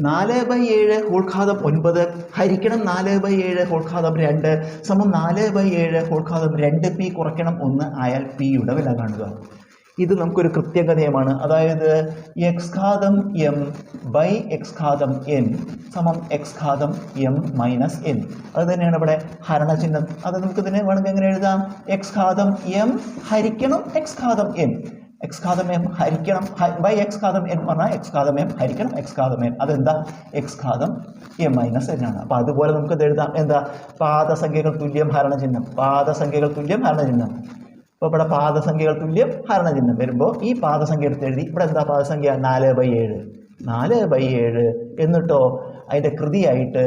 4/7 ഹോൾഘാതം 9 ഹരിക്കണം 4/7 ഹോൾഘാതം 2 സമം 4/7 ഹോൾഘാതം 2p കുറയ്ക്കണം 1 ആയാൽ പിയുടെ വില കാണുക. ഇത് നമുക്കൊരു കൃത്യഗതയമാണ്. അതായത് എക്സ് ഘാതം എം ബൈ എക്സ് ഘാതം എൻ സമം എക്സ് ഘാതം എം മൈനസ് എൻ. അത് തന്നെയാണ് ഇവിടെ ഹരണചിഹ്നം. അത് നമുക്ക് ഇതിനെ വേണമെങ്കിൽ എങ്ങനെ എഴുതാം? എക്സ് ഘാതം എം ഹരിക്കണം എക്സ് ഘാതം എൻ. എക്സ് ഘാതം എം ഹരിക്കണം ബൈ എക്സ് ഘാതം എൻ പറഞ്ഞാൽ എക്സ് ഘാതം എം ഹരിക്കണം എക്സ് ഘാതം എൻ. അതെന്താ? എക്സ് ഘാതം എം മൈനസ് എൻ ആണ്. അപ്പോൾ അതുപോലെ നമുക്ക് ഇത് എഴുതാം. എന്താ? പാദസംഖ്യകൾ തുല്യം ഹരണചിഹ്നം, പാദസംഖ്യകൾ തുല്യം ഹരണചിഹ്നം. അപ്പോൾ ഇവിടെ പാദസംഖ്യകൾ തുല്യം ഹരണചിഹ്നം വരുമ്പോൾ ഈ പാദസംഖ്യ എടുത്ത് എഴുതി. ഇവിടെ എന്താ പാദസംഖ്യ? 4/7. 4/7 എന്നിട്ടോ അതിൻ്റെ കൃതിയായിട്ട്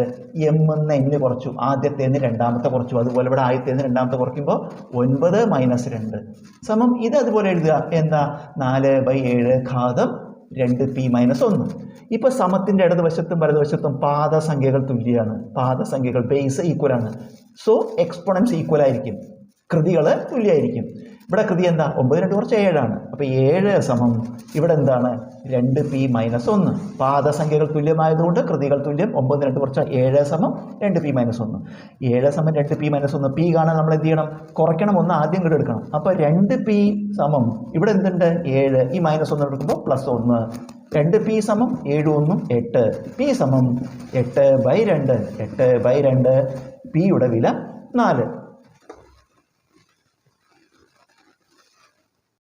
എം എന്ന് എന്നെ കുറച്ചു. ആദ്യത്തേന്ന് രണ്ടാമത്തെ കുറച്ചു. അതുപോലെ ഇവിടെ ആദ്യത്തേന്ന് രണ്ടാമത്തെ കുറയ്ക്കുമ്പോൾ 9 - 2 സമം ഇത് അതുപോലെ എഴുതുക. എന്താ? 4/7 ഘാതം 2p - 1. ഇപ്പോൾ സമത്തിൻ്റെ ഇടതുവശത്തും വലതുവശത്തും പാദസംഖ്യകൾ തുല്യമാണ്. പാദസംഖ്യകൾ ബേസ് ഈക്വൽ ആണ്. സോ എക്സ്പോണൻസ് ഈക്വൽ ആയിരിക്കും, കൃതികൾ തുല്യമായിരിക്കും. ഇവിടെ കൃതി എന്താ? 9 2 കുറച്ച് 7 ആണ്. അപ്പോൾ 7 സമം ഇവിടെ എന്താണ്? 2p - 1. പാദസംഖ്യകൾ തുല്യമായതുകൊണ്ട് കൃതികൾ തുല്യം. 9 2 കുറച്ച് 7 സമം 2p - 1. 7 സമം 2p - 1. p കാണാൻ നമ്മൾ എന്ത് ചെയ്യണം? കുറയ്ക്കണം, 1 ആദ്യം കൂടെ എടുക്കണം. അപ്പോൾ 2p സമം ഇവിടെ എന്തുണ്ട്? 7. ഈ -1 എടുക്കുമ്പോൾ +1. 2p സമം 7 1 8. p സമം 8/2. 8/2 പിയുടെ വില 4.